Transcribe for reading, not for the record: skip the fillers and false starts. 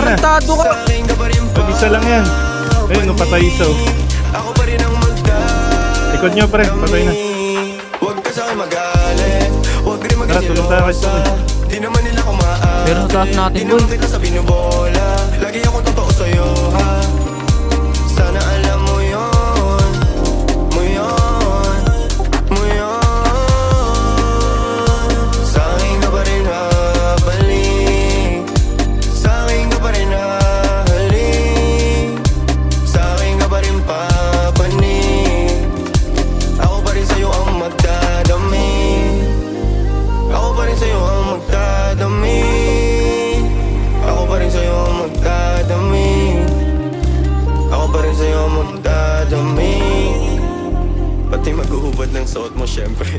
na. Tarantado ka. Pag-isa lang yan. Ayun, no, patay isa oh. Likod nyo pre, patay na. Tara, tulong tayo kay Tukoy. Di naman nila kumaan. Pero sa taas natin, boy. Hindi kita sa binubola. Lagi ako totoo sa'yo, ha? Sana alam mo yun. Mo yun. Mo yun. Sa'kin ka pa rin habalik. Sa'kin ka pa rin hahalik. Sa'kin ka pa rin papanik. Ako pa rin sa'yo ang magdadami. Ako pa rin sa'yo ang magdadami. Ako pa rin sa'yo ang magdadami. Ako pa rin sa'yo ang magdadami. Pati maghuhubad ng suot mo syempre.